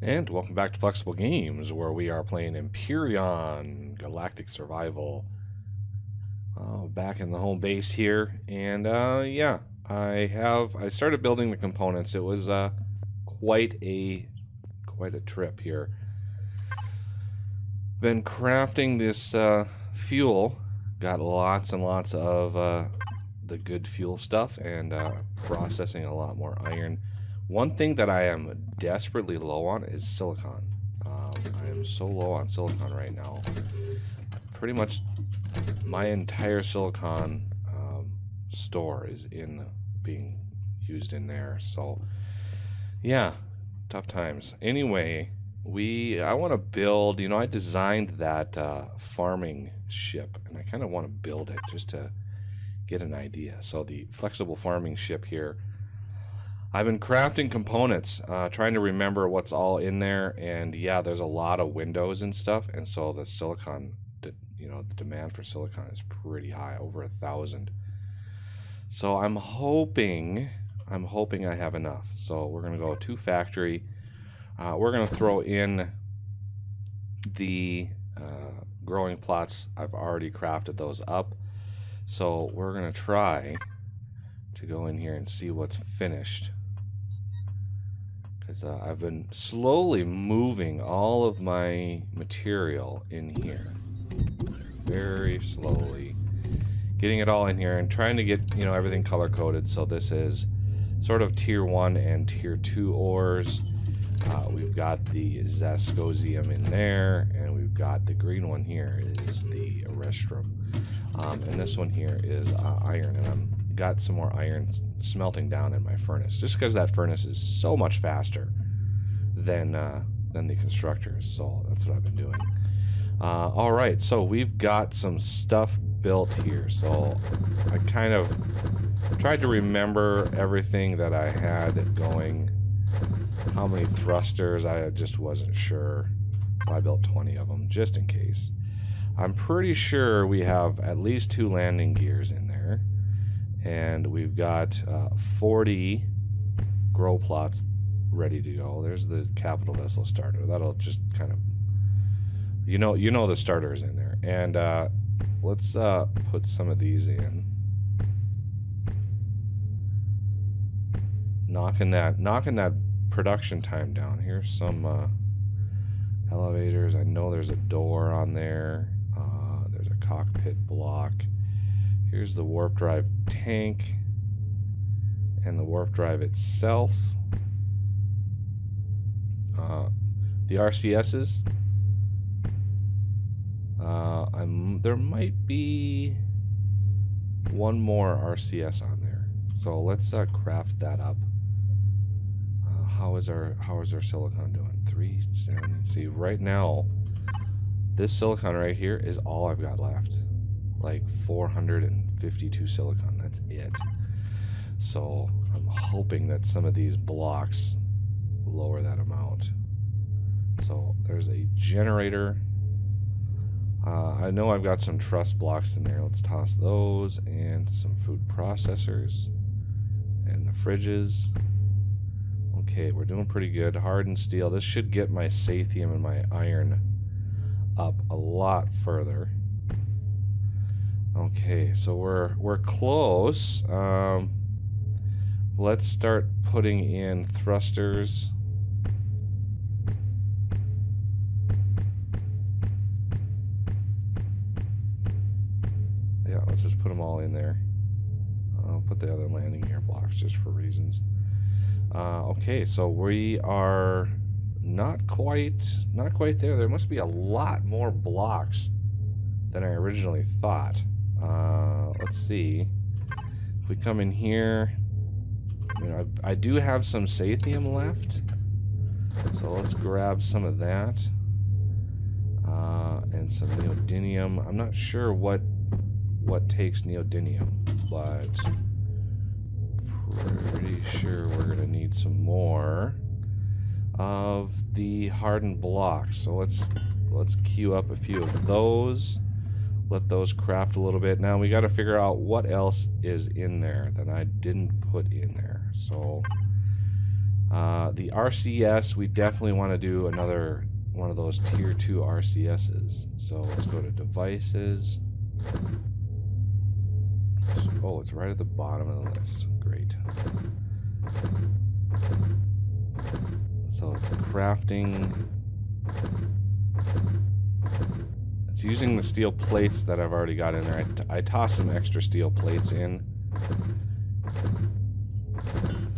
And welcome back to Flexible Games, where we are playing Empyrion, Galactic Survival. Back in the home base here, and yeah, I started building the components. It was quite a trip here. Been crafting this fuel. Got lots and lots of the good fuel stuff, and processing a lot more iron. One thing that I am desperately low on is silicon. I am so low on silicon right now. Pretty much my entire silicon store is being used in there. So yeah, tough times. Anyway, I want to build. I designed that farming ship, and I kind of want to build it just to get an idea. So the flexible farming ship here. I've been crafting components, trying to remember what's all in there, and yeah, there's a lot of windows and stuff, and so the silicon, the demand for silicon is pretty high, over 1,000. So I'm hoping I have enough. So we're gonna go to factory. We're gonna throw in the growing plots. I've already crafted those up, so we're gonna try to go in here and see what's finished. Because I've been slowly moving all of my material in here. Very slowly. Getting it all in here and trying to get, everything color-coded. So this is sort of Tier 1 and Tier 2 ores. We've got the Zhaikadom in there. And we've got the green one here is the Aurymn. And this one here is iron. And I'm got some more iron smelting down in my furnace, just because that furnace is so much faster than the constructors. So that's what I've been doing. All right, so we've got some stuff built here. So I kind of tried to remember everything that I had going. How many thrusters? I just wasn't sure. So I built 20 of them just in case. I'm pretty sure we have at least 2 landing gears in there. And we've got 40 grow plots ready to go. There's the capital vessel starter. That'll just kind of, the starter is in there. And let's put some of these in. Knocking that production time down. Here's some elevators. I know there's a door on there. There's a cockpit block. Here's the warp drive tank and the warp drive itself. The RCSs. There might be one more RCS on there, so let's craft that up. How is our silicon doing? 370. See, right now, this silicon right here is all I've got left. Like 452 silicon, that's it. So I'm hoping that some of these blocks lower that amount. So there's a generator. I know I've got some truss blocks in there. Let's toss those, and some food processors and the fridges. Okay, we're doing pretty good. Hardened steel. This should get my sathium and my iron up a lot further. Okay, so we're close. Let's start putting in thrusters. Yeah, let's just put them all in there. I'll put the other landing gear blocks just for reasons. Okay, so we are not quite there. There must be a lot more blocks than I originally thought. Let's see. If we come in here, I do have some sathium left, so let's grab some of that, and some neodymium. I'm not sure what takes neodymium, but pretty sure we're gonna need some more of the hardened blocks. So let's queue up a few of those. Let those craft a little bit. Now we got to figure out what else is in there that I didn't put in there. So The RCS, we definitely want to do another one of those tier 2 RCSs. So let's go to devices. Oh, it's right at the bottom of the list. Great. So it's crafting. It's using the steel plates that I've already got in there. I tossed some extra steel plates in.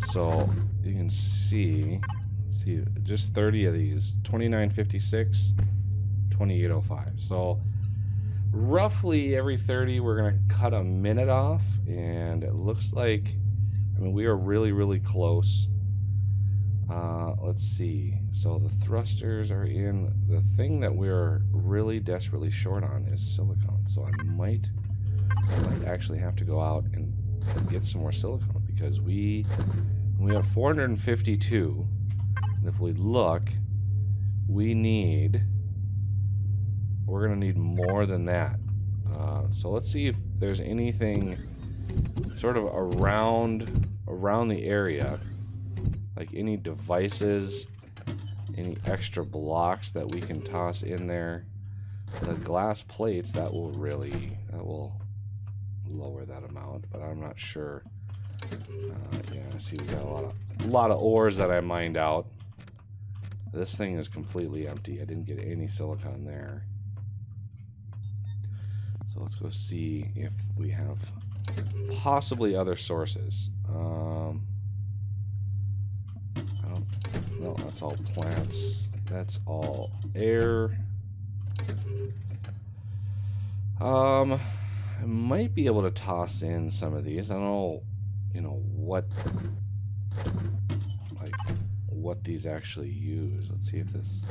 So you can see, just 30 of these. 2956, 2805. So roughly every 30 we're going to cut a minute off, and it looks like, I mean, we are really, really close. Let's see. So the thrusters are in. The thing that we're really desperately short on is silicone. So I might actually have to go out and get some more silicone, because we have 452. And if we look, we're going to need more than that. So let's see if there's anything sort of around the area, like any devices, any extra blocks that we can toss in there. The glass plates, that will lower that amount, but I'm not sure. Yeah, see, we got a lot of ores that I mined out. This thing is completely empty. I didn't get any silicon there. So let's go see if we have possibly other sources. No, that's all plants. That's all air. I might be able to toss in some of these. I don't know, what these actually use. Let's see if this.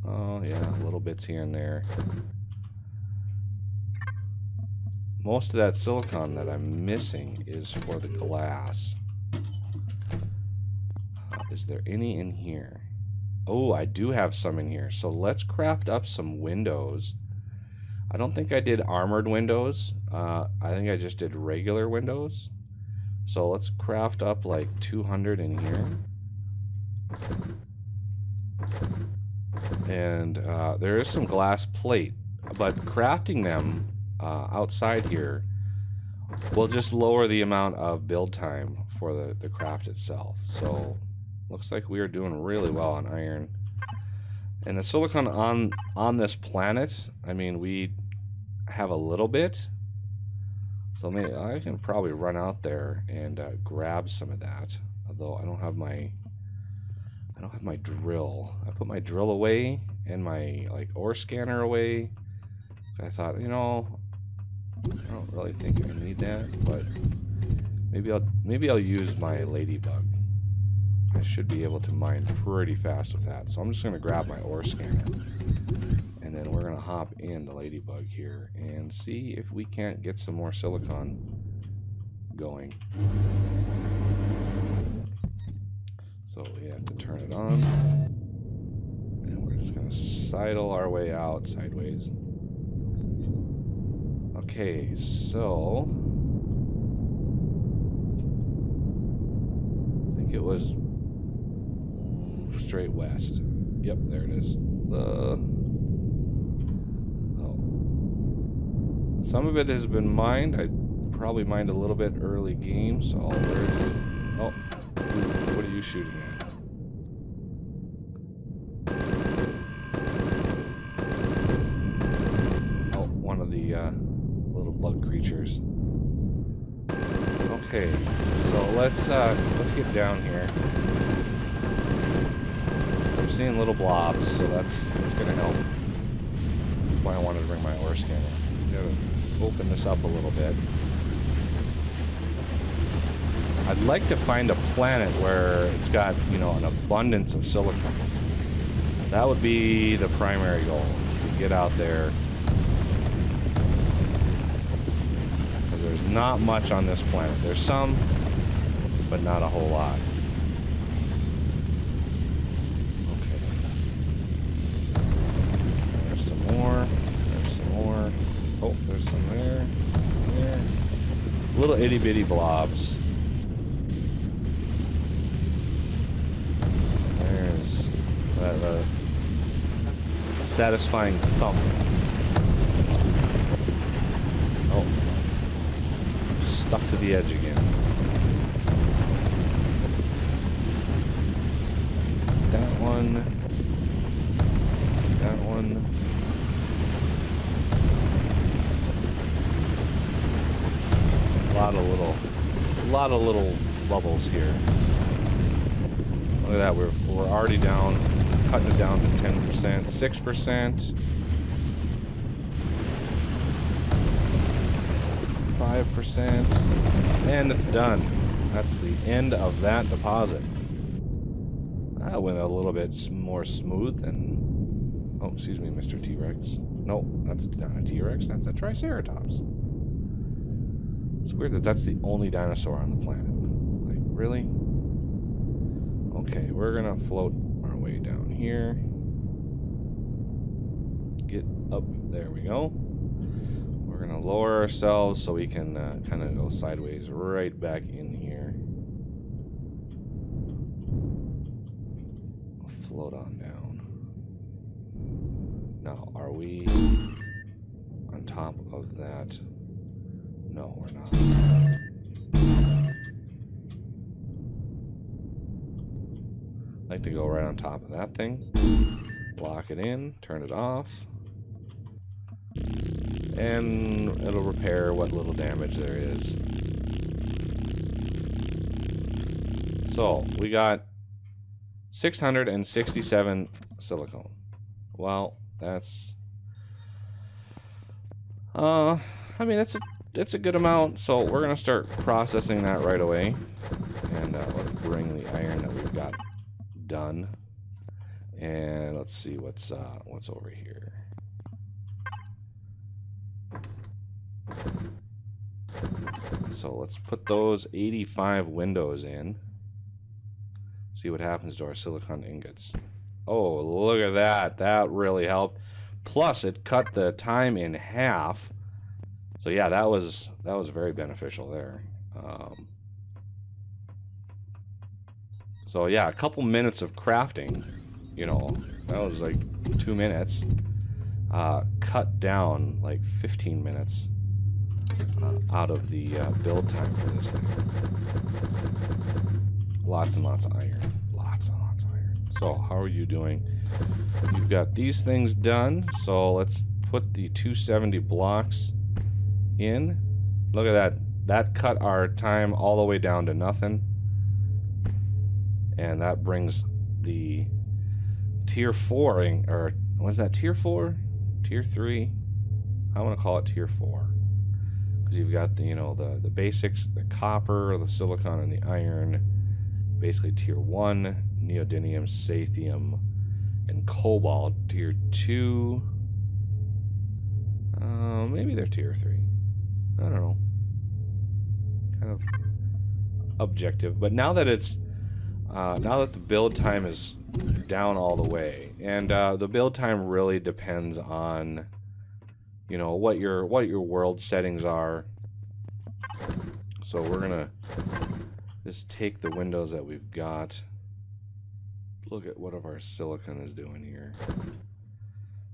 Oh yeah, little bits here and there. Most of that silicon that I'm missing is for the glass. Is there any in here? Oh, I do have some in here. So let's craft up some windows. I don't think I did armored windows. I think I just did regular windows. So let's craft up like 200 in here. And there is some glass plate, but crafting them outside here will just lower the amount of build time for the craft itself. So looks like we are doing really well on iron. And the silicon on this planet, I mean, we have a little bit. So maybe I can probably run out there and grab some of that. Although I don't have my drill. I put my drill away and my ore scanner away. I thought, I don't really think I need that, but maybe I'll use my ladybug. I should be able to mine pretty fast with that. So I'm just going to grab my ore scanner, and then we're going to hop in the ladybug here and see if we can't get some more silicon going. So we have to turn it on, and we're just going to sidle our way out sideways. Okay, so I think it was straight west. Yep, there it is. Some of it has been mined. I probably mined a little bit early game, so oh, what are you shooting at? Oh, one of the little bug creatures. Okay, so let's get down here. I'm seeing little blobs, so that's gonna help. That's why I wanted to bring my ore scanner. Gotta open this up a little bit. I'd like to find a planet where it's got, an abundance of silicon. That would be the primary goal. To get out there. Because there's not much on this planet. There's some, but not a whole lot. Okay. There's some more. There's some more. Oh, there's some there. There. Little itty bitty blobs. a satisfying thump. Oh, stuck to the edge again. That one. That one. A lot of little bubbles here. Look at that, we're already down, cutting it down to 10%, 6%, 5%, and it's done. That's the end of that deposit. That went a little bit more smooth than... Oh, excuse me, Mr. T-Rex. No, that's not a T-Rex, that's a Triceratops. It's weird that that's the only dinosaur on the planet. Like, really? Okay, we're gonna float our way down here. Get up, there we go. We're gonna lower ourselves so we can kind of go sideways right back in here. Float on down. Now, are we on top of that? No, we're not. I like to go right on top of that thing, lock it in, turn it off, and it'll repair what little damage there is. So, we got 667 silicone. Well, that's... I mean, it's a good amount, so we're going to start processing that right away. And let's bring the iron that we've got done, and let's see what's over here. So let's put those 85 windows in. See what happens to our silicon ingots. Oh, look at that! That really helped. Plus, it cut the time in half. So yeah, that was very beneficial there. So yeah, a couple minutes of crafting, you know, that was like 2 minutes. Cut down like 15 minutes out of the build time for this thing. Lots and lots of iron. Lots and lots of iron. So how are you doing? You've got these things done. So let's put the 270 blocks in. Look at that. That cut our time all the way down to nothing. And that brings the tier 4, or was that tier 4? Tier 3? I want to call it tier 4. Because you've got the, you know, the basics, the copper, the silicon, and the iron. Basically tier 1, neodymium, sathium, and cobalt. Tier 2, maybe they're tier 3. I don't know. Kind of objective. But now that it's now that the build time is down all the way, and the build time really depends on, you know, what your world settings are. So we're gonna just take the windows that we've got. Look at what our silicon is doing here.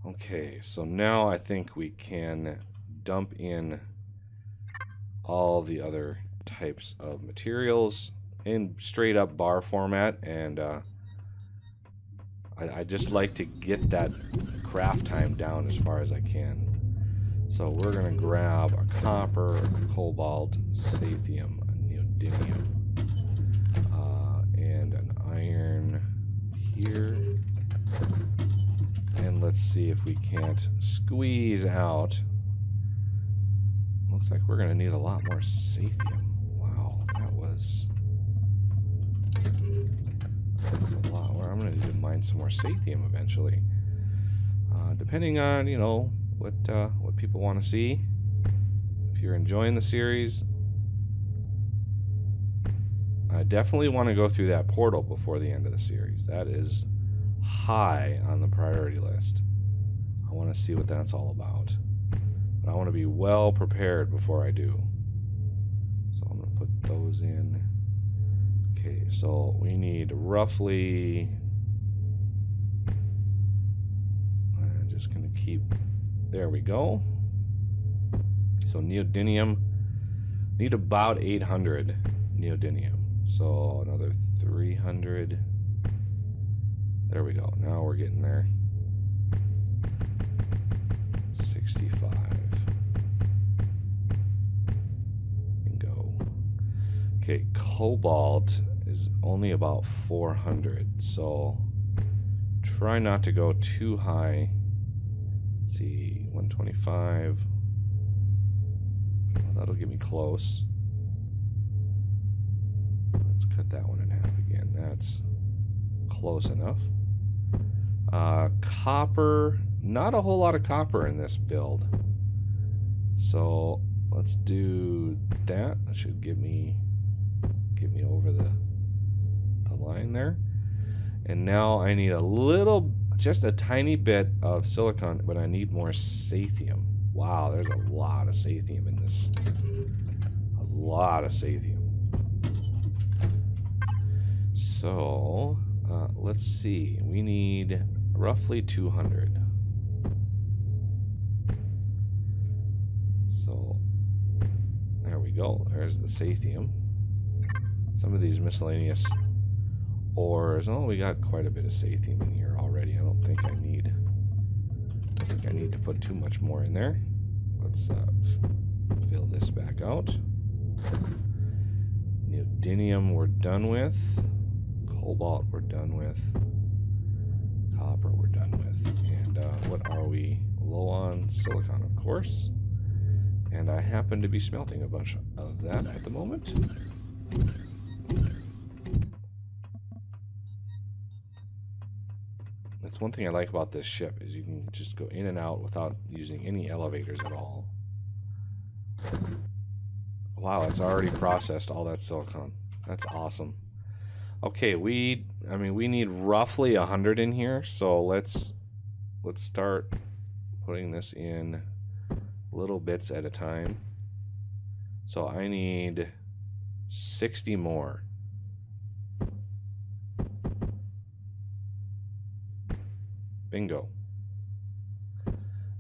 Okay, so now I think we can dump in all the other types of materials in straight up bar format, and I just like to get that craft time down as far as I can. So we're gonna grab a copper, a cobalt, sathium, a neodymium, and an iron here. And let's see if we can't squeeze out. Looks like we're gonna need a lot more sathium. Wow, that was a lot. I'm gonna need to mine some more sathium eventually. Depending on, you know, what people want to see. If you're enjoying the series, I definitely want to go through that portal before the end of the series. That is high on the priority list. I want to see what that's all about. But I want to be well prepared before I do. So I'm going to put those in. Okay, so we need roughly just gonna keep, there we go. So neodymium, need about 800 neodymium. So another 300. There we go. Now we're getting there. 65. Bingo. Okay, cobalt is only about 400. So try not to go too high. Let's see, 125. Well, that'll get me close. Let's cut that one in half again. That's close enough. Copper, not a whole lot of copper in this build. So let's do that. That should give me over the line there. And now I need a little, just a tiny bit of silicon, but I need more sathium. Wow, there's a lot of sathium in this. A lot of sathium. So, let's see. We need roughly 200. So, there we go. There's the sathium. Some of these miscellaneous ores. Oh, we got quite a bit of sathium in here already. I don't think I need to put too much more in there. Let's fill this back out. Neodymium we're done with. Cobalt we're done with. Copper we're done with. And what are we low on? Silicon, of course. And I happen to be smelting a bunch of that at the moment. That's one thing I like about this ship, is you can just go in and out without using any elevators at all. Wow, it's already processed all that silicon. That's awesome. Okay, we need roughly 100 in here, so let's start putting this in little bits at a time. So I need 60 more. Bingo.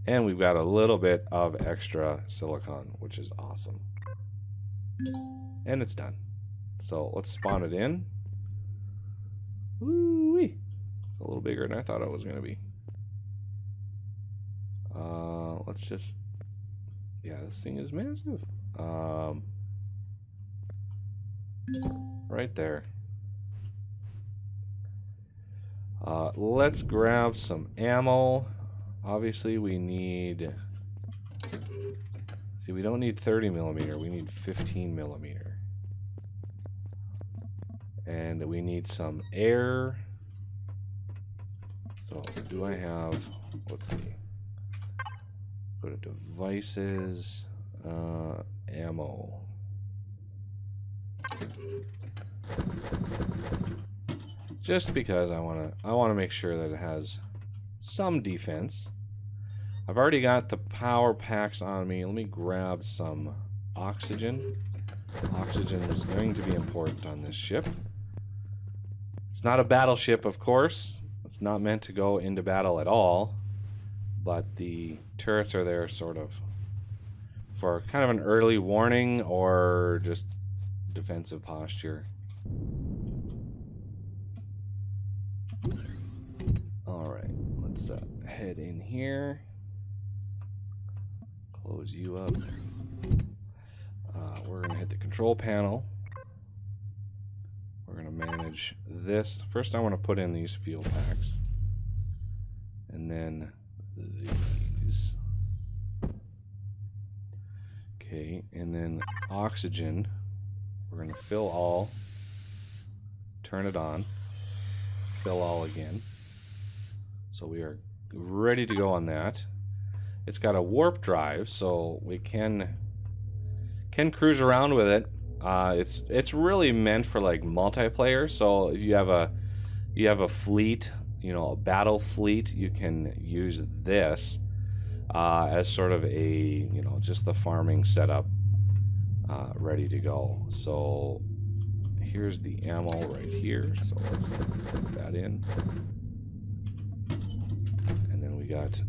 And we've got a little bit of extra silicon, which is awesome. And it's done. So let's spawn it in. Woo-wee. It's a little bigger than I thought it was going to be. Let's just... Yeah, this thing is massive. Right there. Let's grab some ammo. Obviously, we need... See, we don't need 30 millimeter. We need 15 millimeter. And we need some air. So, do I have... Let's see. Go to devices. Ammo. Just because I want to make sure that it has some defense. I've already got the power packs on me. Let me grab some oxygen. Oxygen is going to be important on this ship. It's not a battleship, of course. It's not meant to go into battle at all. But the turrets are there sort of for kind of an early warning or just defensive posture. Alright, let's head in here. Close you up. We're going to hit the control panel. We're going to manage this. First I want to put in these fuel packs. And then these. Okay, and then oxygen. We're going to fill all. Turn it on. Fill all again. So we are ready to go on that. It's got a warp drive, so we can cruise around with it. It's really meant for like multiplayer. So if you have a fleet, you know, a battle fleet, you can use this as sort of a, you know, just the farming setup, ready to go. So here's the ammo right here. So let's put that in. And then we got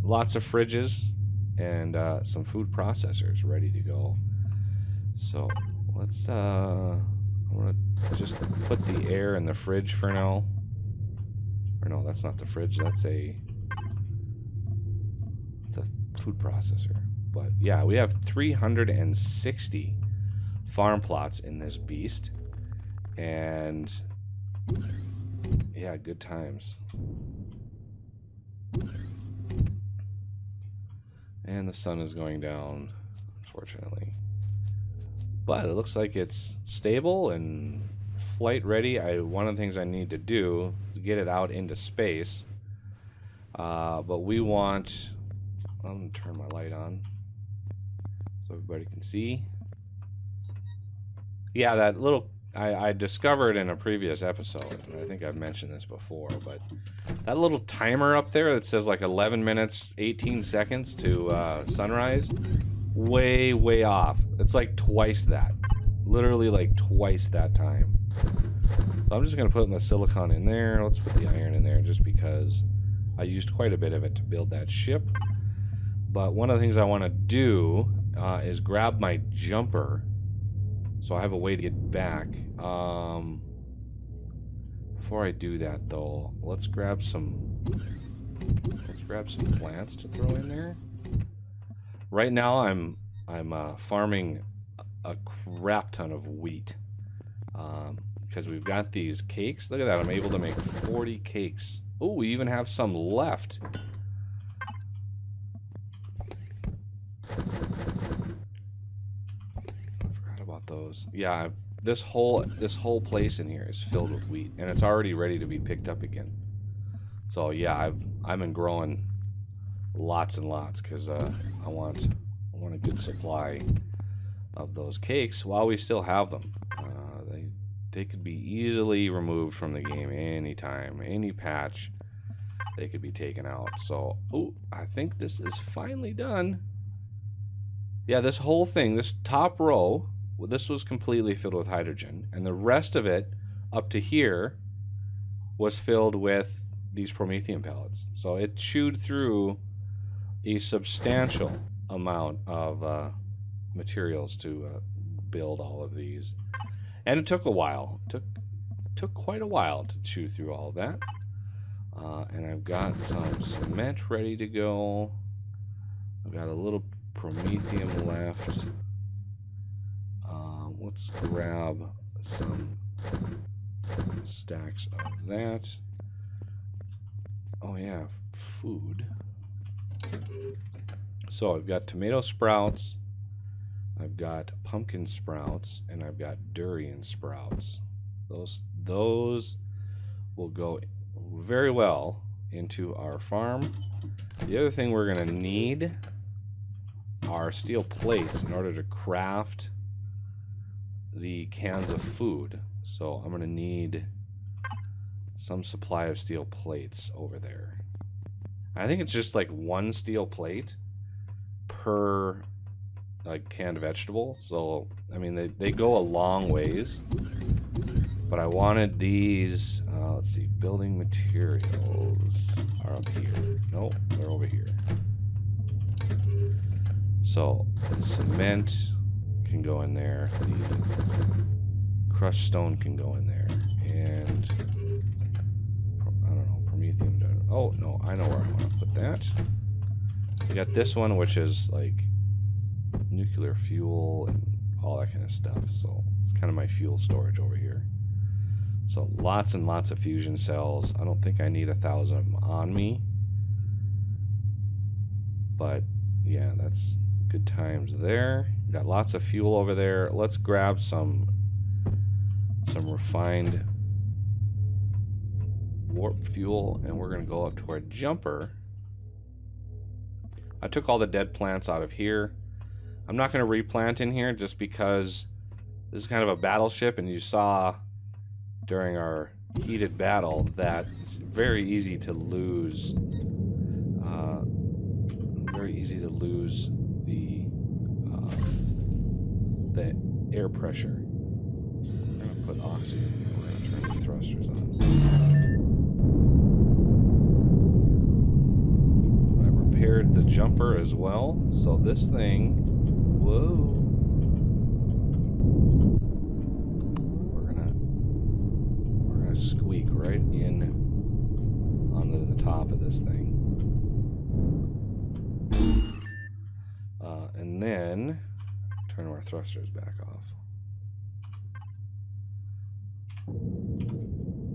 lots of fridges and some food processors ready to go. So let's I'm gonna just put the air in the fridge for now. Or no, that's not the fridge. That's a food processor. But yeah, we have 360 farm plots in this beast, and yeah, good times. And the sun is going down, unfortunately. But it looks like it's stable and flight ready. One of the things I need to do is get it out into space. But we want... I'm going to turn my light on so everybody can see. Yeah, that little... I discovered in a previous episode, and I think I've mentioned this before, but that little timer up there that says like 11 minutes, 18 seconds to sunrise, way, way off. It's like twice that. Literally like twice that time. So I'm just going to put the silicon in there. Let's put the iron in there just because I used quite a bit of it to build that ship. But one of the things I want to do is grab my jumper. So I have a way to get back. Before I do that, though, let's grab some plants to throw in there. Right now, I'm farming a crap ton of wheat because we've got these cakes. Look at that! I'm able to make 40 cakes. Oh, we even have some left. Those. Yeah, this whole place in here is filled with wheat, and it's already ready to be picked up again. So yeah, I've been growing lots and lots because I want a good supply of those cakes while we still have them. They could be easily removed from the game anytime, any patch. They could be taken out. So, oh, I think this is finally done. Yeah, this whole thing, this top row. Well, this was completely filled with hydrogen, and the rest of it up to here was filled with these Promethean pellets. So it chewed through a substantial amount of materials to build all of these, and it took a while. It took quite a while to chew through all of that. And I've got some cement ready to go. I've got a little Prometheum left. Let's grab some stacks of that. Oh yeah, food. So I've got tomato sprouts, I've got pumpkin sprouts, and I've got durian sprouts. Those will go very well into our farm. The other thing we're going to need are steel plates in order to craft the cans of food. So I'm going to need some supply of steel plates over there. I think it's just like one steel plate per like canned vegetable. So I mean they go a long ways. But I wanted these, let's see, building materials are up here. Nope, they're over here. So the cement can go in there. The crushed stone can go in there. And, I don't know, Prometheum. Oh, no, I know where I want to put that. We got this one, which is like nuclear fuel and all that kind of stuff. So it's kind of my fuel storage over here. So lots and lots of fusion cells. I don't think I need 1,000 of them on me. But yeah, that's good times there. Got lots of fuel over there. Let's grab some refined warp fuel, and we're gonna go up to our jumper. I took all the dead plants out of here. I'm not gonna replant in here just because this is kind of a battleship, and you saw during our heated battle that it's very easy to lose the air pressure. I'm gonna put oxygen. We're gonna turn the thrusters on. I cleared the jumper as well. So this thing, whoa. We're gonna squeak right in onto the top of this thing. And then turn our thrusters back off.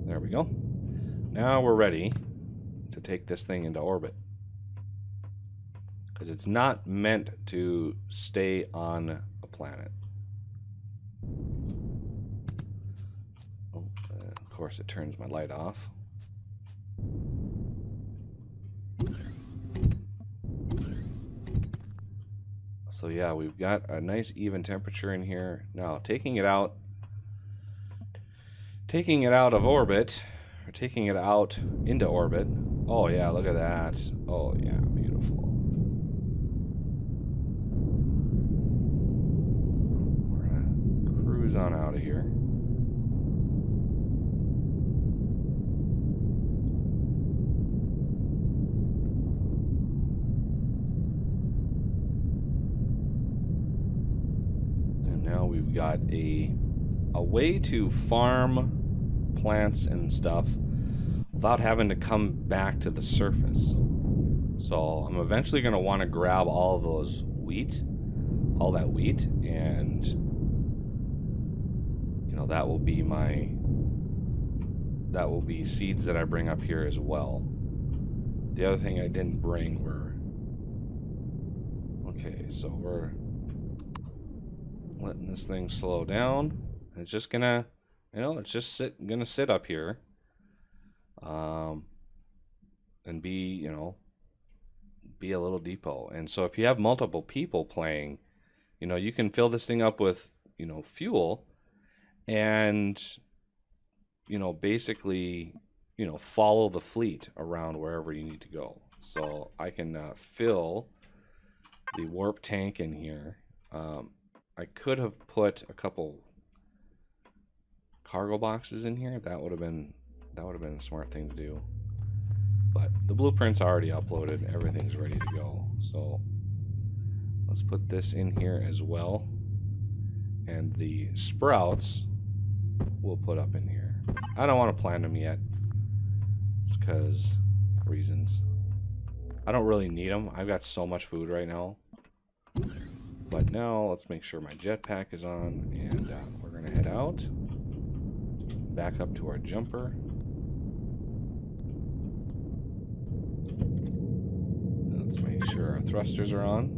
There we go. Now we're ready to take this thing into orbit. Because it's not meant to stay on a planet. Oh, of course it turns my light off. So yeah, we've got a nice even temperature in here. Now, taking it out of orbit, or taking it out into orbit. Oh yeah, look at that. Oh yeah, beautiful. We're gonna cruise on out of here. Now we've got a way to farm plants and stuff without having to come back to the surface. So I'm eventually going to want to grab all of those all that wheat, and you know, that will be seeds that I bring up here as well. The other thing I didn't bring were, okay, so we're letting this thing slow down. It's just gonna, you know, it's just gonna sit up here, and be, you know, be a little depot. And so if you have multiple people playing, you know, you can fill this thing up with, you know, fuel, and, you know, basically, you know, follow the fleet around wherever you need to go. So I can fill the warp tank in here. I could have put a couple cargo boxes in here. That would have been a smart thing to do. But the blueprint's already uploaded. Everything's ready to go. So let's put this in here as well. And the sprouts we'll put up in here. I don't want to plant them yet. It's because reasons. I don't really need them. I've got so much food right now. But now let's make sure my jetpack is on, and we're going to head out. Back up to our jumper. Let's make sure our thrusters are on.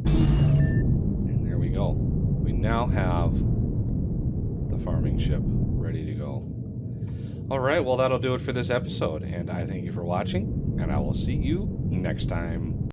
And there we go. We now have the farming ship ready to go. Alright, well that'll do it for this episode, and I thank you for watching, and I will see you next time.